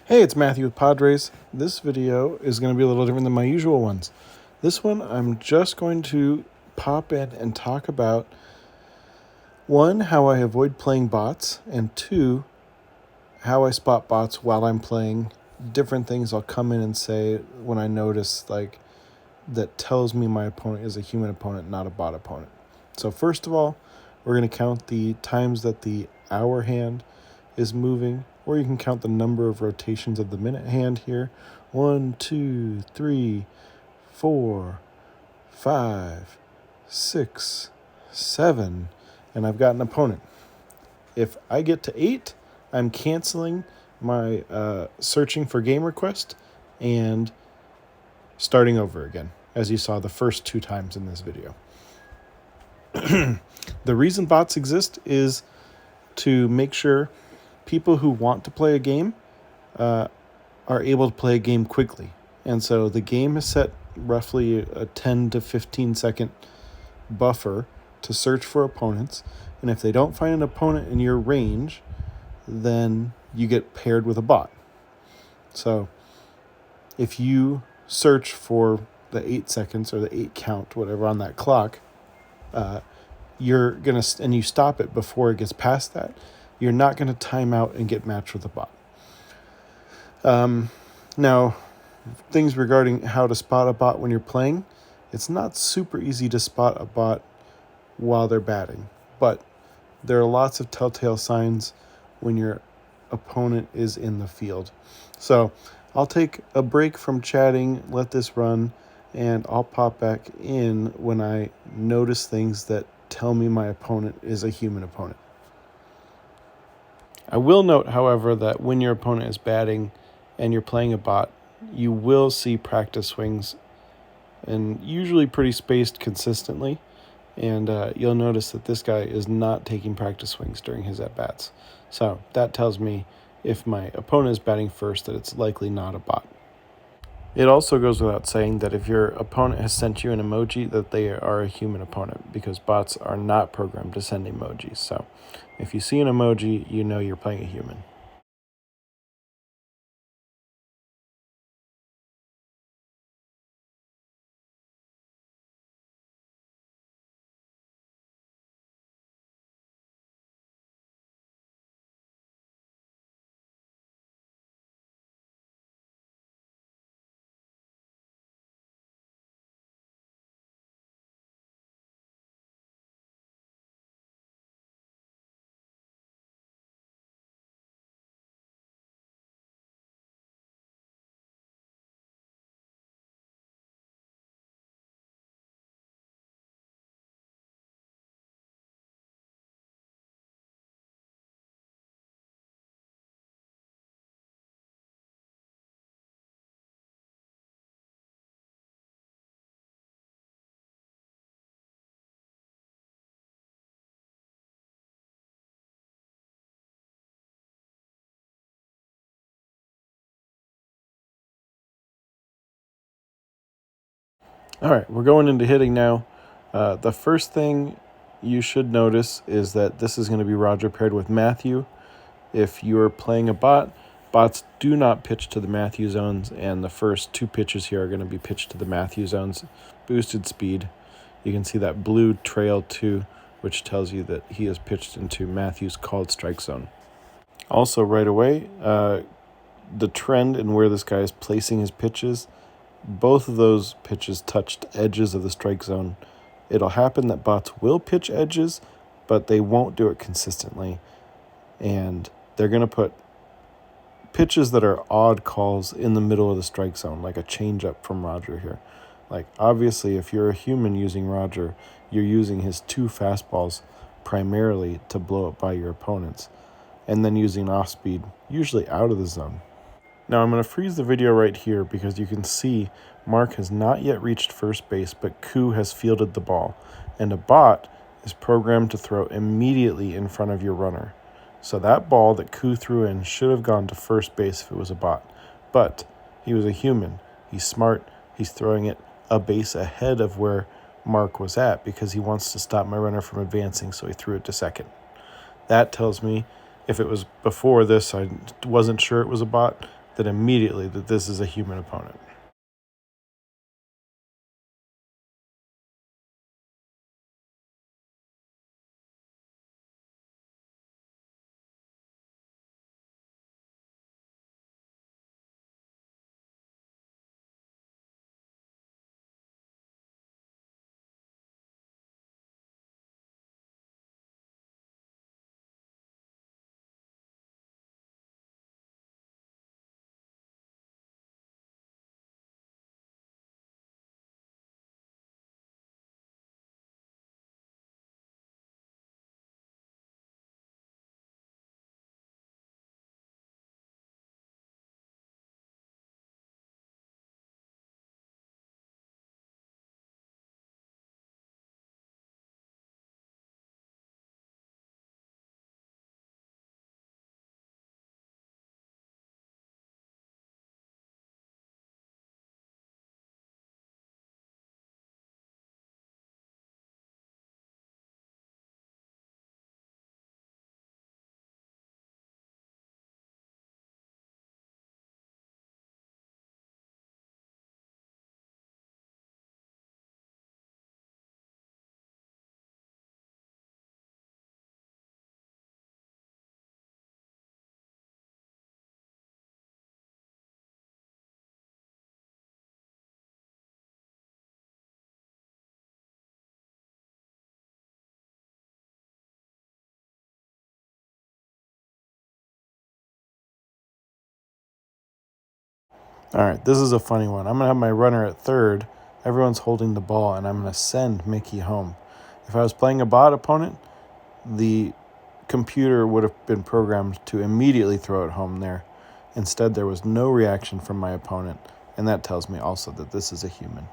Hey, it's Matthew with Padres. This video is going to be a little different than my usual ones. This one, I'm just going to pop in and talk about, one, how I avoid playing bots, and two, how I spot bots while I'm playing. Different things I'll come in and say when I notice, that tells me my opponent is a human opponent, not a bot opponent. So first of all, we're going to count the times that the hour hand is moving, or you can count the number of rotations of the minute hand here. 1, 2, 3, 4, 5, 6, 7, and I've got an opponent. If I get to 8, I'm canceling my searching for game request and starting over again, as you saw the first 2 times in this video. The reason bots exist is to make sure people who want to play a game are able to play a game quickly. And so the game is set roughly a 10 to 15 second buffer to search for opponents. And if they don't find an opponent in your range, then you get paired with a bot. So if you search for the 8 seconds or the 8 count, whatever, on that clock, you're going to, and you stop it before it gets past that, you're not going to time out and get matched with a bot. Now, things regarding how to spot a bot when you're playing, it's not super easy to spot a bot while they're batting, but there are lots of telltale signs when your opponent is in the field. So I'll take a break from chatting, let this run, and I'll pop back in when I notice things that tell me my opponent is a human opponent. I will note, however, that when your opponent is batting and you're playing a bot, you will see practice swings, and usually pretty spaced consistently. And you'll notice that this guy is not taking practice swings during his at-bats. So that tells me if my opponent is batting first that it's likely not a bot. It also goes without saying that if your opponent has sent you an emoji, that they are a human opponent, because bots are not programmed to send emojis. So if you see an emoji, you know you're playing a human. All right, we're going into hitting now. The first thing you should notice is that this is going to be Roger paired with Matthew. If you're playing a bot, bots do not pitch to the Matthew zones, and the first 2 pitches here are going to be pitched to the Matthew zones, boosted speed. You can see that blue trail too, which tells you that he is pitched into Matthew's called strike zone. Also, right away, the trend in where this guy is placing his pitches, both of those pitches touched edges of the strike zone. It'll happen that bots will pitch edges, but they won't do it consistently. And they're going to put pitches that are odd calls in the middle of the strike zone, like a changeup from Roger here. Like, obviously, if you're a human using Roger, you're using his 2 fastballs primarily to blow up by your opponents, and then using off speed, usually out of the zone. Now I'm going to freeze the video right here because you can see Mark has not yet reached first base, but Koo has fielded the ball, and a bot is programmed to throw immediately in front of your runner. So that ball that Koo threw in should have gone to first base if it was a bot, but he was a human. He's smart. He's throwing it a base ahead of where Mark was at because he wants to stop my runner from advancing, so he threw it to second. That tells me, if it was before this, I wasn't sure it was a bot, then immediately that this is a human opponent. All right, this is a funny one. I'm going to have my runner at third. Everyone's holding the ball, and I'm going to send Mickey home. If I was playing a bot opponent, the computer would have been programmed to immediately throw it home there. Instead, there was no reaction from my opponent, and that tells me also that this is a human.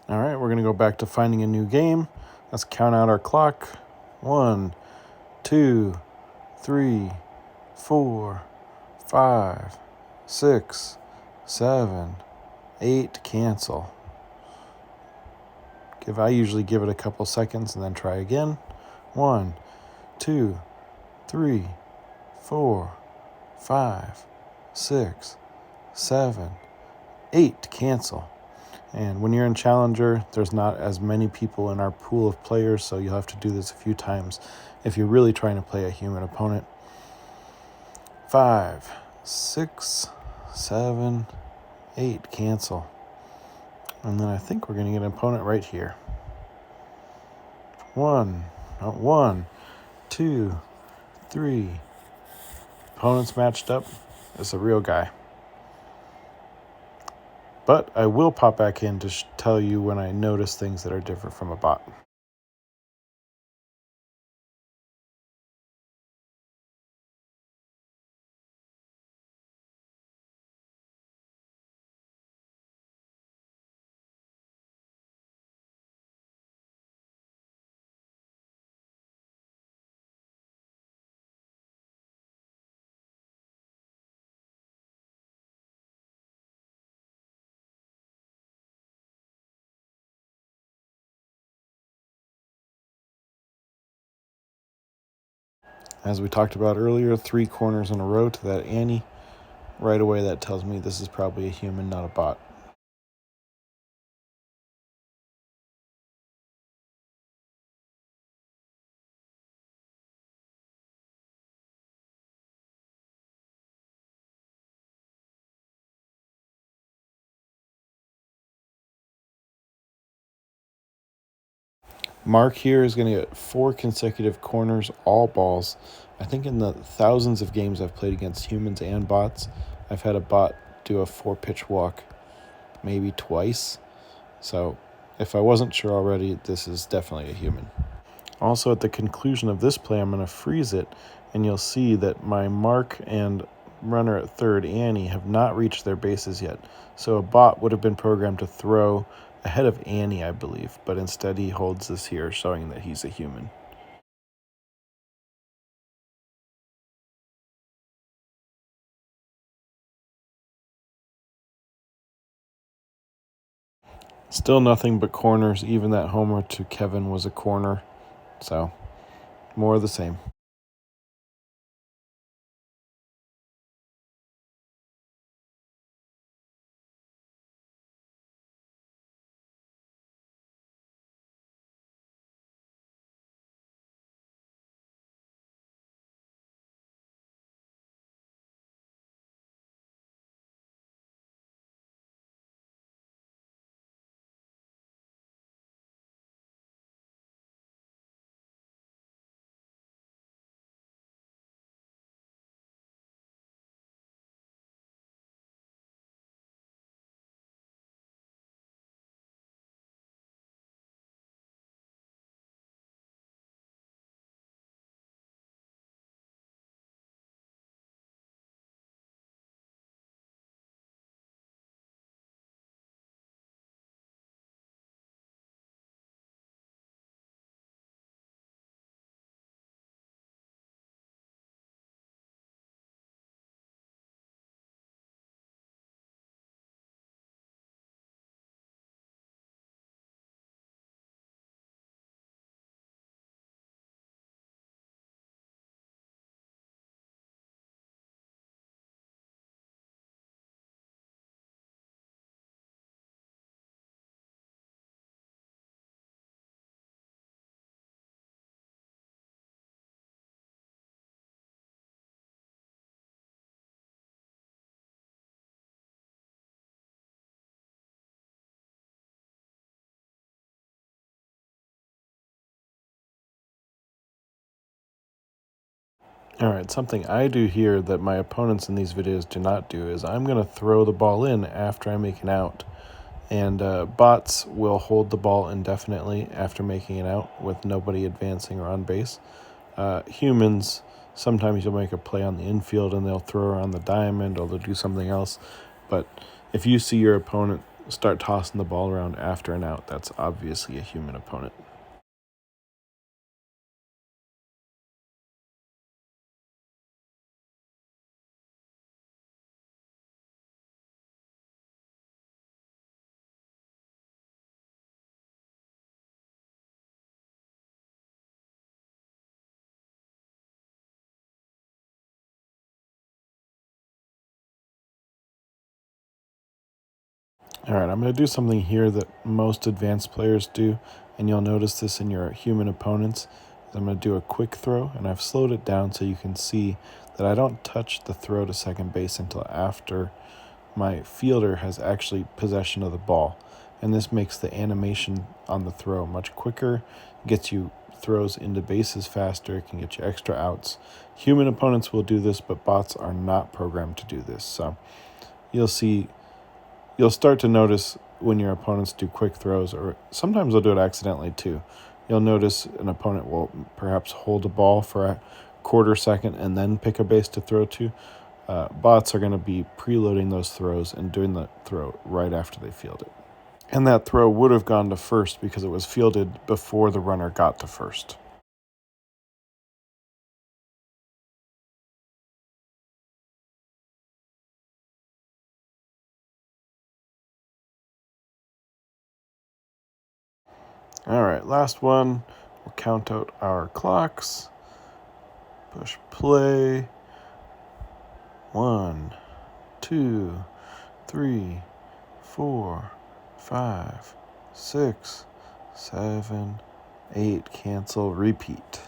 All right, we're going to go back to finding a new game. Let's count out our clock. 1, 2, 3, 4, 5, 6, 7, 8. Cancel. I usually give it a couple seconds and then try again. 1, 2, 3, 4, 5, 6, 7, 8. Cancel. And when you're in Challenger, there's not as many people in our pool of players, so you'll have to do this a few times if you're really trying to play a human opponent. 5, 6, 7, 8. Cancel. And then I think we're going to get an opponent right here. 1, 2, 3. Opponents matched up. It's a real guy. But I will pop back in to tell you when I notice things that are different from a bot. As we talked about earlier, 3 corners in a row to that Annie. Right away, that tells me this is probably a human, not a bot. Mark here is going to get 4 consecutive corners, all balls. I think in the thousands of games I've played against humans and bots, I've had a bot do a 4-pitch walk maybe twice. So if I wasn't sure already, this is definitely a human. Also, at the conclusion of this play, I'm going to freeze it and you'll see that my mark and runner at third, Annie, have not reached their bases yet. So a bot would have been programmed to throw ahead of Annie, I believe, but instead he holds this here, showing that he's a human. Still nothing but corners. Even that homer to Kevin was a corner. So, more of the same. Alright, something I do here that my opponents in these videos do not do is I'm going to throw the ball in after I make an out. And bots will hold the ball indefinitely after making it out with nobody advancing or on base. Humans, sometimes you'll make a play on the infield and they'll throw around the diamond or they'll do something else. But if you see your opponent start tossing the ball around after an out, that's obviously a human opponent. All right, I'm going to do something here that most advanced players do, and you'll notice this in your human opponents. I'm going to do a quick throw, and I've slowed it down so you can see that I don't touch the throw to second base until after my fielder has actually possession of the ball. And this makes the animation on the throw much quicker, gets you throws into bases faster, it can get you extra outs. Human opponents will do this, but bots are not programmed to do this. So you'll see you'll start to notice when your opponents do quick throws, or sometimes they'll do it accidentally too. You'll notice an opponent will perhaps hold a ball for a quarter second and then pick a base to throw to. Bots are going to be preloading those throws and doing the throw right after they field it. And that throw would have gone to first because it was fielded before the runner got to first. All right, last one. We'll count out our clocks. Push play. 1, 2, 3, 4, 5, 6, 7, 8. Cancel, repeat.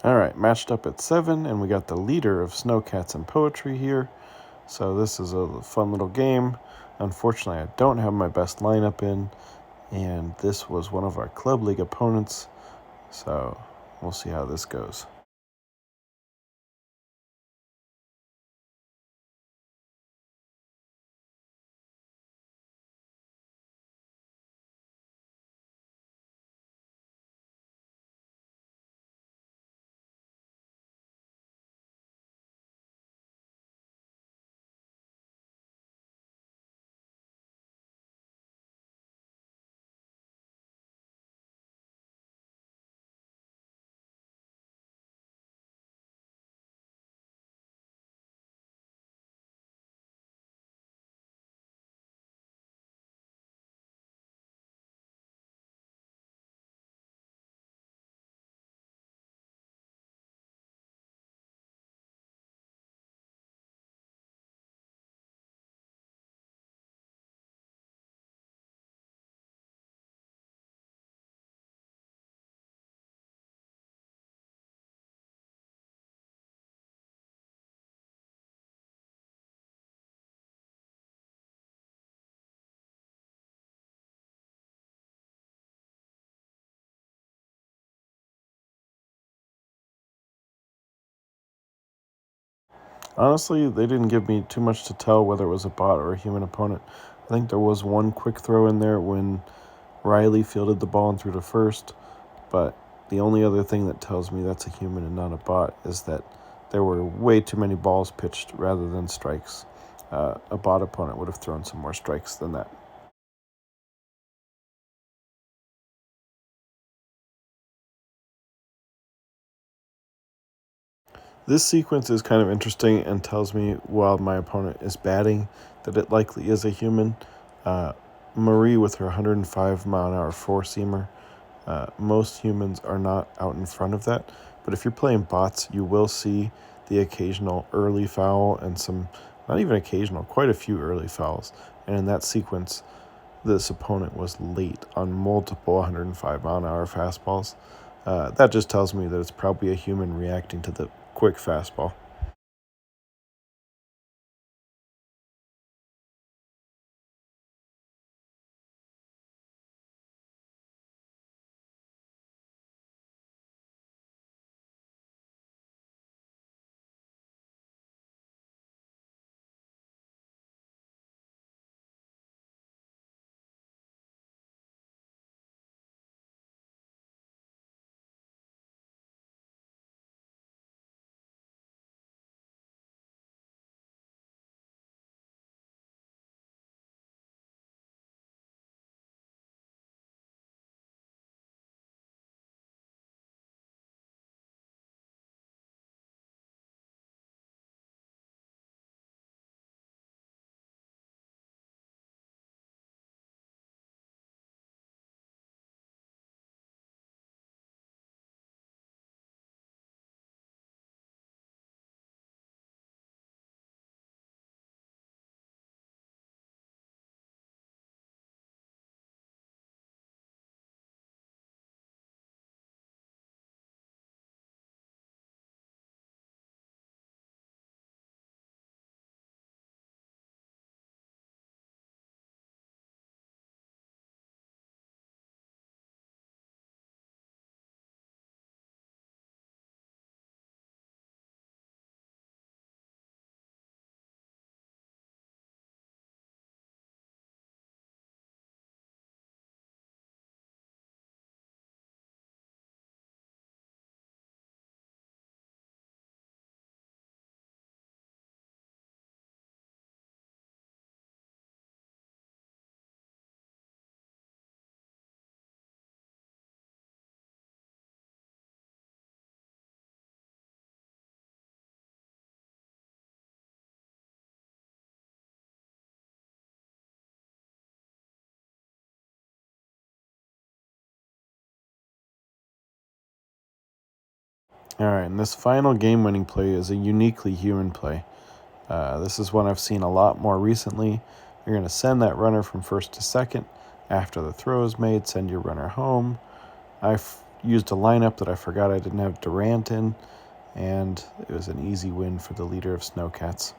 All right, matched up at 7, and we got the leader of Snowcats and Poetry here. So this is a fun little game. Unfortunately, I don't have my best lineup in, and this was one of our Club League opponents. So we'll see how this goes. Honestly, they didn't give me too much to tell whether it was a bot or a human opponent. I think there was one quick throw in there when Riley fielded the ball and threw to first, but the only other thing that tells me that's a human and not a bot is that there were way too many balls pitched rather than strikes. A bot opponent would have thrown some more strikes than that. This sequence is kind of interesting and tells me while my opponent is batting that it likely is a human. Uh, Marie with her 105-mile-an-hour four-seamer. Most humans are not out in front of that, but if you're playing bots, you will see the occasional early foul and some, not even occasional, quite a few early fouls. And in that sequence, this opponent was late on multiple 105-mile-an-hour fastballs. That just tells me that it's probably a human reacting to the quick fastball. All right, and this final game-winning play is a uniquely human play. This is one I've seen a lot more recently. You're going to send that runner from first to second. After the throw is made, send your runner home. used a lineup that I forgot I didn't have Durant in, and it was an easy win for the leader of Snowcats.